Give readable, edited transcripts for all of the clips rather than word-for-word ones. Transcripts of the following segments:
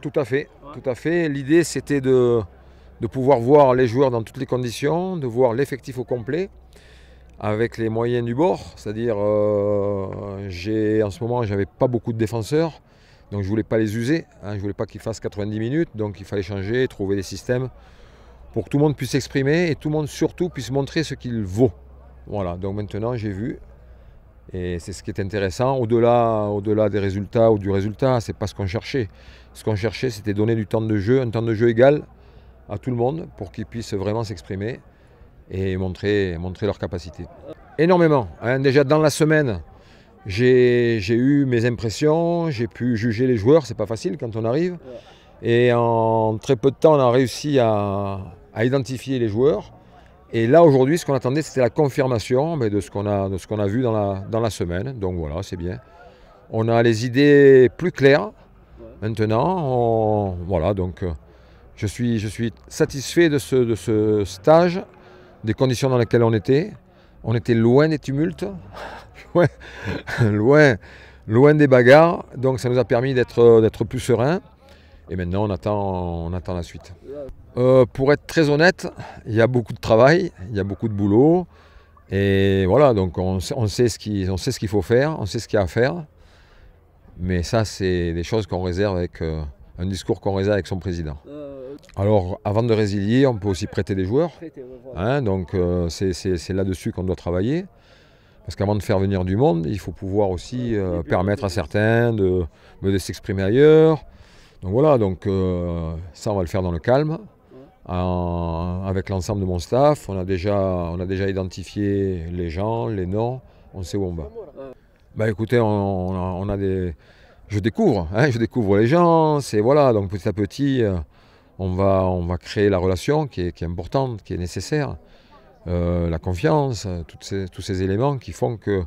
Tout à fait, tout à fait. L'idée c'était de pouvoir voir les joueurs dans toutes les conditions, de voir l'effectif au complet, avec les moyens du bord. C'est-à-dire, en ce moment, j'avais pas beaucoup de défenseurs, donc je voulais pas les user. Je voulais pas qu'ils fassent 90 minutes, donc il fallait changer, trouver des systèmes pour que tout le monde puisse s'exprimer et tout le monde surtout puisse montrer ce qu'il vaut. Voilà, donc maintenant j'ai vu. Et c'est ce qui est intéressant, au-delà des résultats ou du résultat, c'est pas ce qu'on cherchait. Ce qu'on cherchait, c'était donner du temps de jeu, un temps de jeu égal à tout le monde pour qu'ils puissent vraiment s'exprimer et montrer leurs capacités. Énormément. Déjà dans la semaine, j'ai eu mes impressions, j'ai pu juger les joueurs, c'est pas facile quand on arrive. Et en très peu de temps, on a réussi à identifier les joueurs. Et là, aujourd'hui, ce qu'on attendait, c'était la confirmation de ce qu'on a vu dans la semaine. Donc voilà, c'est bien. On a les idées plus claires. Maintenant, voilà, donc je suis satisfait de ce stage, des conditions dans lesquelles on était. On était loin des tumultes, loin des bagarres. Donc ça nous a permis d'être plus sereins. Et maintenant, on attend la suite. Pour être très honnête, il y a beaucoup de travail, il y a beaucoup de boulot. Et voilà, donc on sait ce qu'il faut faire, on sait ce qu'il y a à faire. Mais ça, c'est des choses qu'on réserve avec un discours qu'on réserve avec son président. Alors, avant de résilier, on peut aussi prêter des joueurs. Donc c'est là-dessus qu'on doit travailler. Parce qu'avant de faire venir du monde, il faut pouvoir aussi permettre à certains de s'exprimer ailleurs. Donc voilà, ça on va le faire dans le calme, avec l'ensemble de mon staff. On a déjà identifié les gens, les noms, on sait où on va. Bah écoutez, je découvre les gens. Voilà, donc petit à petit, on va créer la relation qui est importante, qui est nécessaire, la confiance, tous ces éléments qui font que,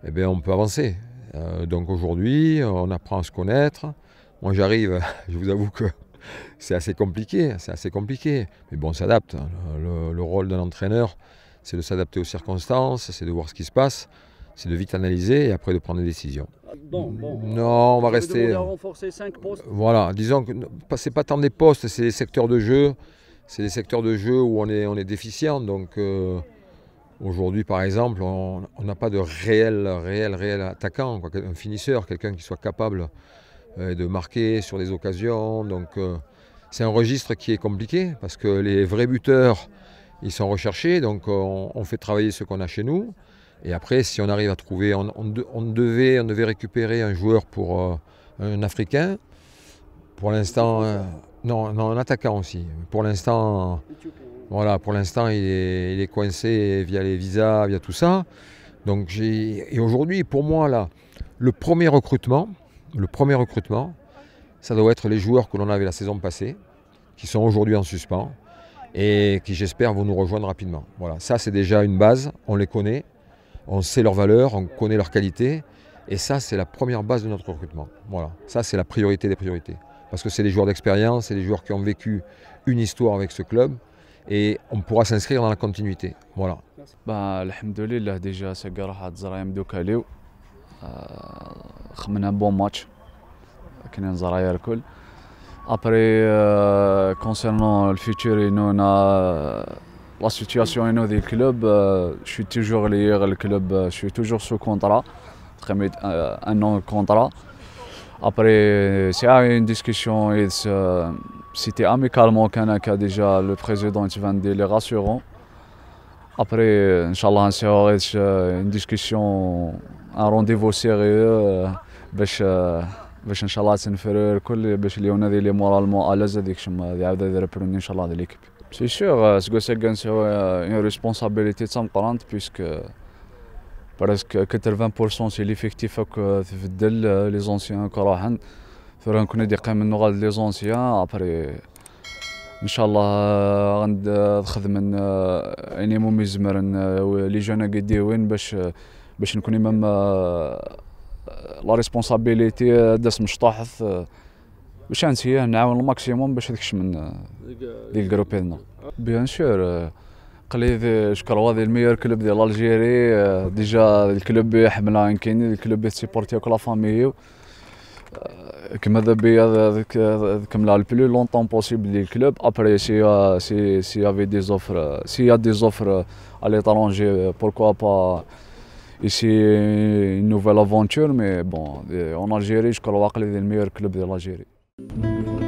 on peut avancer. Donc aujourd'hui, on apprend à se connaître. Moi j'arrive, je vous avoue que c'est assez compliqué. Mais bon, on s'adapte. Le rôle d'un entraîneur, c'est de s'adapter aux circonstances, c'est de voir ce qui se passe, c'est de vite analyser et après de prendre des décisions. Non, on va rester. Renforcer 5 postes. Voilà, disons que c'est pas tant des postes, c'est des secteurs de jeu. C'est des secteurs de jeu où on est déficient. Donc aujourd'hui, par exemple, on n'a pas de réel attaquant, un finisseur, quelqu'un qui soit capable de marquer sur des occasions. Donc c'est un registre qui est compliqué parce que les vrais buteurs, ils sont recherchés. Donc on fait travailler ce qu'on a chez nous. Et après, si on arrive à trouver, on devait récupérer un joueur pour un Africain. Pour l'instant, non, un attaquant aussi. Pour l'instant, voilà, il est coincé via les visas, via tout ça. Donc et aujourd'hui, pour moi, là, le premier recrutement, ça doit être les joueurs que l'on avait la saison passée, qui sont aujourd'hui en suspens et qui, j'espère, vont nous rejoindre rapidement. Voilà, ça c'est déjà une base, on les connaît, on sait leurs valeurs, on connaît leurs qualités, et ça c'est la première base de notre recrutement. Voilà, ça c'est la priorité des priorités, parce que c'est des joueurs d'expérience, c'est des joueurs qui ont vécu une histoire avec ce club, et on pourra s'inscrire dans la continuité. Voilà. Alhamdoulilah, déjà c'est قراحة زرايا مدوكا ليو خمنا بون ماتش كنا زرايا الكل. Après, concernant le futur, la situation du club, je suis toujours lié au club, je suis toujours sous contrat, un an de contrat. Après, c'est une discussion, c'était amicalement qu'un déjà le président vendait les rassurants. Après, Inch'Allah, c'est une discussion, un rendez-vous sérieux. باش ان شاء الله تنفروا الكل باش اليوم هذه اللي مورالمون الاز هذيك شما عاود يربروني ان شاء الله هذه ليكيب سي سور سكو سا كان سوا اون ريسبونسابيلتي تام قرانت بيسك برسك 80% سي ليفيكتيف هاك تبدل لي زونسيان كراهن فران كنا ديقا من غاد لي زونسيان ابري ان شاء الله غنخدم اني مومي زمرن لي جونا قديوين باش نكون مام لا ريسبونسابيلتي داس مشطاحث باش نسيه نعاون الماكسيموم باش داكشي من ديال الجروب ديالنا بيان سور قليل شكرا هذا الميور كلوب ديال الجيري ديجا الكلوب يحمل ان كاين الكلوب سيبورتي كلا فامي كما دابا كمل البلو لونطون بوسيبل ديال الكلوب ابري سي افي دي زوفر سي يا دي زوفر à l'étranger pourquoi pas ici une nouvelle aventure mais bon en Algérie je crois واقع le meilleur club de l'Algérie.